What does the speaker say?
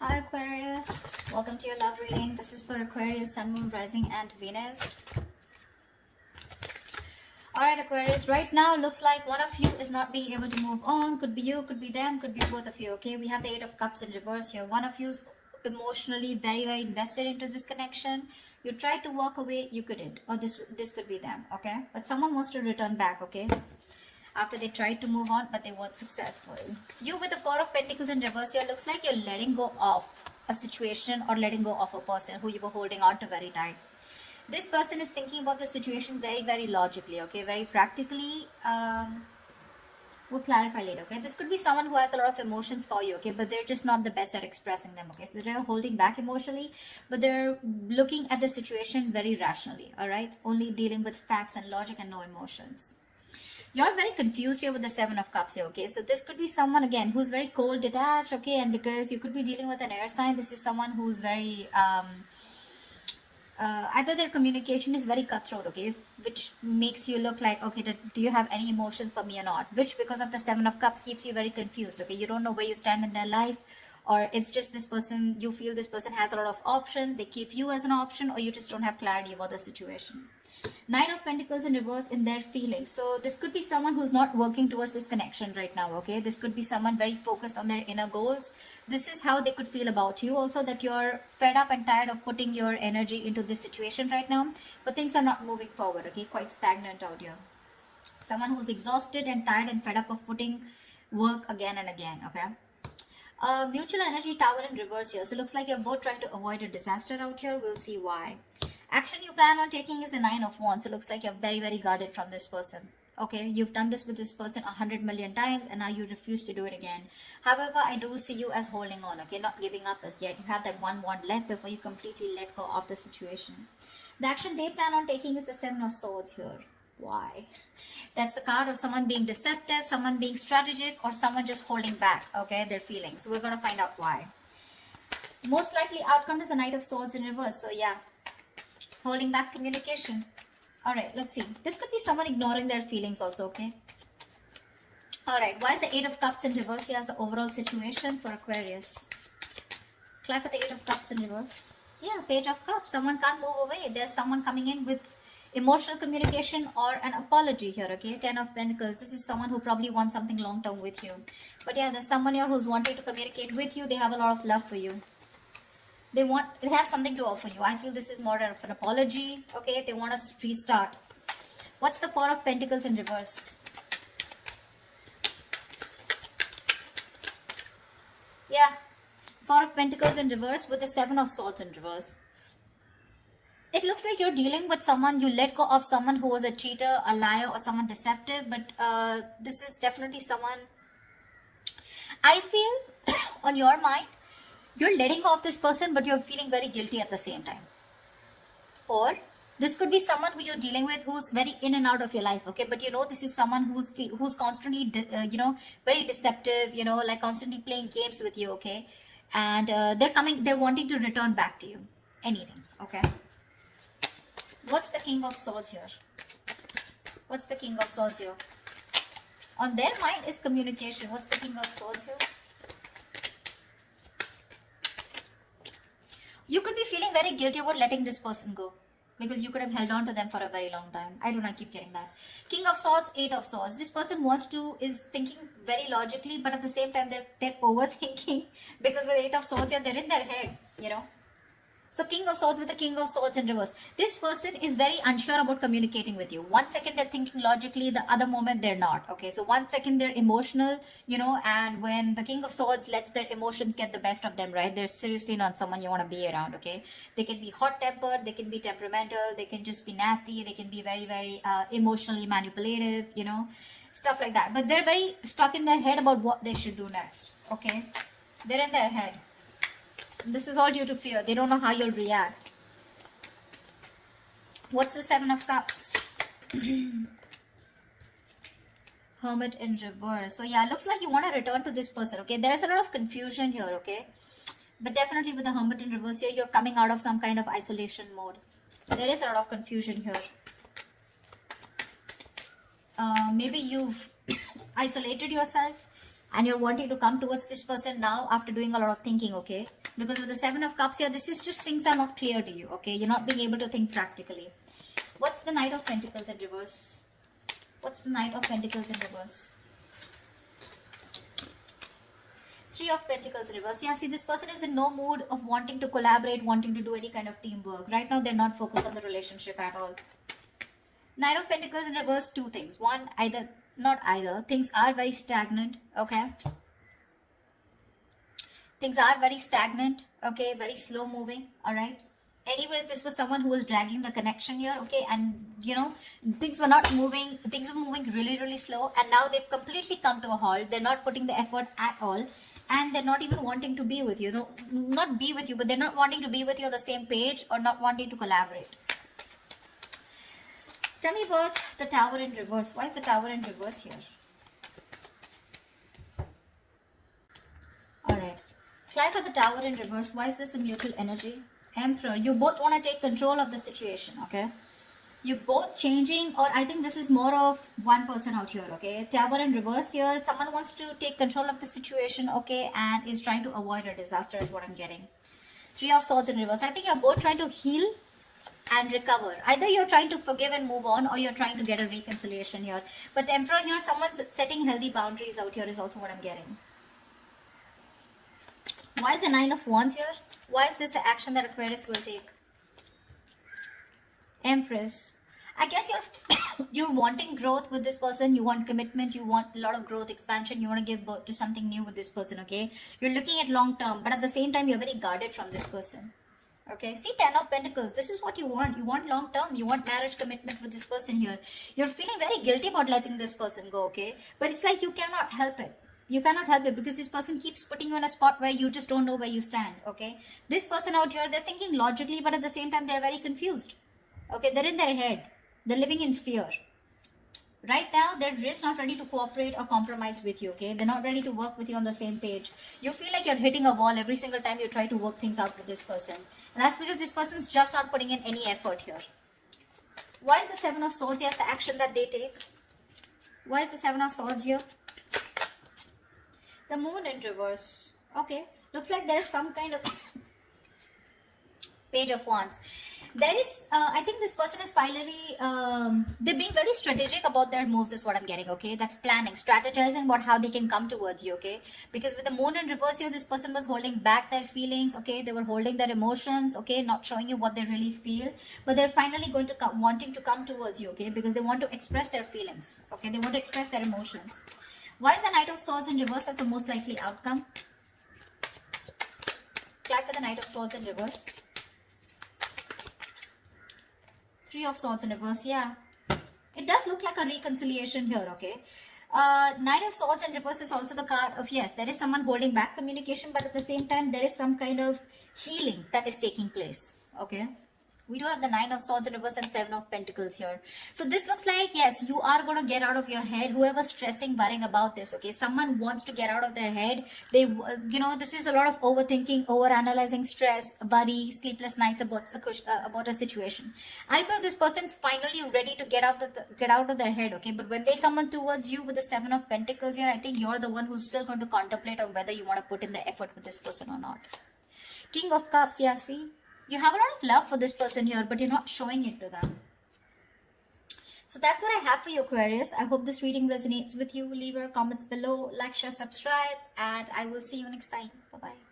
Hi Aquarius, welcome to your love reading. This is for Aquarius, Sun, Moon, Rising and Venus. Alright Aquarius, right now looks like one of you is not being able to move on. Could be you, could be them, could be both of you, okay? We have the Eight of Cups in reverse here. One of you is emotionally very invested into this connection. You tried to walk away, you couldn't. Or this could be them, okay? But someone wants to return back, okay? After they tried to move on, but they weren't successful. You with the Four of Pentacles in reverse here, looks like you're letting go of a situation or letting go of a person who you were holding on to very tight. This person is thinking about the situation very logically, okay, very practically. We'll clarify later, okay? This could be someone who has a lot of emotions for you, okay, but they're just not the best at expressing them, okay? So they're holding back emotionally, but they're looking at the situation very rationally, all right? Only dealing with facts and logic and no emotions. You're very confused here with the Seven of Cups here, okay? So this could be someone, again, who's very cold, detached, okay? And because you could be dealing with an air sign, this is someone who's very, either their communication is very cutthroat, okay? Which makes you look like, okay, do you have any emotions for me or not? Which, because of the Seven of Cups, keeps you very confused, okay? You don't know where you stand in their life, or it's just this person, you feel this person has a lot of options, they keep you as an option, or you just don't have clarity about the situation. Nine of Pentacles in reverse in their feelings. So this could be someone who's not working towards this connection right now, okay? This could be someone very focused on their inner goals. This is how they could feel about you also, that you're fed up and tired of putting your energy into this situation right now, but things are not moving forward, okay? Quite stagnant out here. Someone who's exhausted and tired and fed up of putting work again and again, okay? Mutual energy tower in reverse here. So it looks like you're both trying to avoid a disaster out here. We'll see why. Action you plan on taking is the Nine of Wands. So it looks like you're very guarded from this person. Okay, you've done this with this person 100 million times and now you refuse to do it again. However, I do see you as holding on, okay, not giving up as yet. You have that one wand left before you completely let go of the situation. The action they plan on taking is the Seven of Swords here. Why? That's the card of someone being deceptive, someone being strategic, or someone just holding back, okay, their feelings. So we're going to find out why. Most likely outcome is the Knight of Swords in reverse. So yeah, holding back communication. All right, let's see. This could be someone ignoring their feelings also, okay? All right, why is the Eight of Cups in reverse? Here's the overall situation for Aquarius. Clap for the Eight of Cups in reverse. Yeah, Page of Cups. Someone can't move away. There's someone coming in with emotional communication or an apology here, okay? Ten of Pentacles. This is someone who probably wants something long-term with you. But yeah, there's someone here who's wanting to communicate with you. They have a lot of love for you. They have something to offer you. I feel this is more of an apology, okay? They want to restart. What's the Four of Pentacles in reverse? Yeah, Four of Pentacles in reverse with the Seven of Swords in reverse. It looks like you're dealing with someone, you let go of someone who was a cheater, a liar, or someone deceptive. But this is definitely someone, I feel, on your mind, you're letting go of this person, but you're feeling very guilty at the same time. Or this could be someone who you're dealing with who's very in and out of your life, okay? But you know, this is someone who's constantly, very deceptive, like constantly playing games with you, okay? And they're wanting to return back to you. Anything, okay? What's the King of Swords here? What's the King of Swords here? On their mind is communication. What's the King of Swords here? You could be feeling very guilty about letting this person go because you could have held on to them for a very long time. I don't know, I keep getting that. King of Swords, Eight of Swords. This person is thinking very logically, but at the same time, they're overthinking because with Eight of Swords, they're in their head, So King of Swords with the King of Swords in reverse. This person is very unsure about communicating with you. 1 second they're thinking logically, the other moment they're not. Okay, so 1 second they're emotional, and when the King of Swords lets their emotions get the best of them, right? They're seriously not someone you want to be around, okay? They can be hot-tempered, they can be temperamental, they can just be nasty, they can be very emotionally manipulative, stuff like that. But they're very stuck in their head about what they should do next, okay? They're in their head. This is all due to fear. They don't know how you'll react. What's the Seven of Cups? Hermit in reverse. So yeah, looks like you want to return to this person, okay? There is a lot of confusion here, okay? But definitely with the Hermit in reverse here, you're coming out of some kind of isolation mode. There is a lot of confusion here. Maybe you've isolated yourself. and you're wanting to come towards this person now after doing a lot of thinking, okay? Because with the Seven of Cups here, this is just things are not clear to you, okay? You're not being able to think practically. What's the Knight of Pentacles in reverse? What's the Knight of Pentacles in reverse? Three of Pentacles in reverse. Yeah, see, this person is in no mood of wanting to collaborate, wanting to do any kind of teamwork. Right now, they're not focused on the relationship at all. Knight of Pentacles in reverse, two things. One, things are very stagnant, okay? Things are very stagnant, okay? Very slow moving, all right? Anyways, this was someone who was dragging the connection here, okay? And, you know, things were not moving. Things were moving really, really slow. And now they've completely come to a halt. They're not putting the effort at all. And they're not even wanting to be with you. No, not be with you, but they're not wanting to be with you on the same page or not wanting to collaborate. Tell me about the Tower in reverse. Why is the Tower in reverse here? Alright. Fly for the Tower in reverse. Why is this a mutual energy? Emperor. You both want to take control of the situation, okay? You both changing, or I think this is more of one person out here, okay? Tower in reverse here. Someone wants to take control of the situation, okay? And is trying to avoid a disaster is what I'm getting. Three of Swords in reverse. I think you're both trying to heal and recover. Either you're trying to forgive and move on, or you're trying to get a reconciliation here. But the Emperor here, someone's setting healthy boundaries out here is also what I'm getting. Why is the Nine of Wands here? Why is this the action that Aquarius will take? Empress. I guess you're wanting growth with this person. You want commitment. You want a lot of growth, expansion. You want to give birth to something new with this person, okay? You're looking at long term, but at the same time, you're very guarded from this person. Okay, see, 10 of Pentacles. This is what you want. You want long term. You want marriage commitment with this person here. You're feeling very guilty about letting this person go, okay? But it's like you cannot help it. You cannot help it because this person keeps putting you in a spot where you just don't know where you stand, okay? This person out here, they're thinking logically, but at the same time, they're very confused. Okay, they're in their head. They're living in fear. Right now, they're just not ready to cooperate or compromise with you, okay? They're not ready to work with you on the same page. You feel like you're hitting a wall every single time you try to work things out with this person. And that's because this person's just not putting in any effort here. Why is the Seven of Swords here? The action that they take. Why is the Seven of Swords here? The Moon in reverse. Okay. Looks like there's some kind of Page of Wands. There is, I think this person is finally, they're being very strategic about their moves is what I'm getting, okay? That's planning, strategizing about how they can come towards you, okay? Because with the Moon in reverse here, this person was holding back their feelings, okay? They were holding their emotions, okay? Not showing you what they really feel. But they're finally going to come, wanting to come towards you, okay? Because they want to express their feelings, okay? They want to express their emotions. Why is the Knight of Swords in reverse as the most likely outcome? Clap for the Knight of Swords in reverse. Three of Swords in reverse, yeah. It does look like a reconciliation here, okay? Knight of Swords in reverse is also the card of, yes, there is someone holding back communication, but at the same time, there is some kind of healing that is taking place, okay? We do have the Nine of Swords in reverse and Seven of Pentacles here. So this looks like, yes, you are going to get out of your head. Whoever's stressing, worrying about this, okay? Someone wants to get out of their head. They, you know, this is a lot of overthinking, overanalyzing, stress, worry, sleepless nights about a situation. I feel this person's finally ready to get out of their head, okay? But when they come on towards you with the Seven of Pentacles here, I think you're the one who's still going to contemplate on whether you want to put in the effort with this person or not. King of Cups, yeah, see? You have a lot of love for this person here, but you're not showing it to them. So that's what I have for you, Aquarius. I hope this reading resonates with you. Leave your comments below, like, share, subscribe, and I will see you next time. Bye-bye.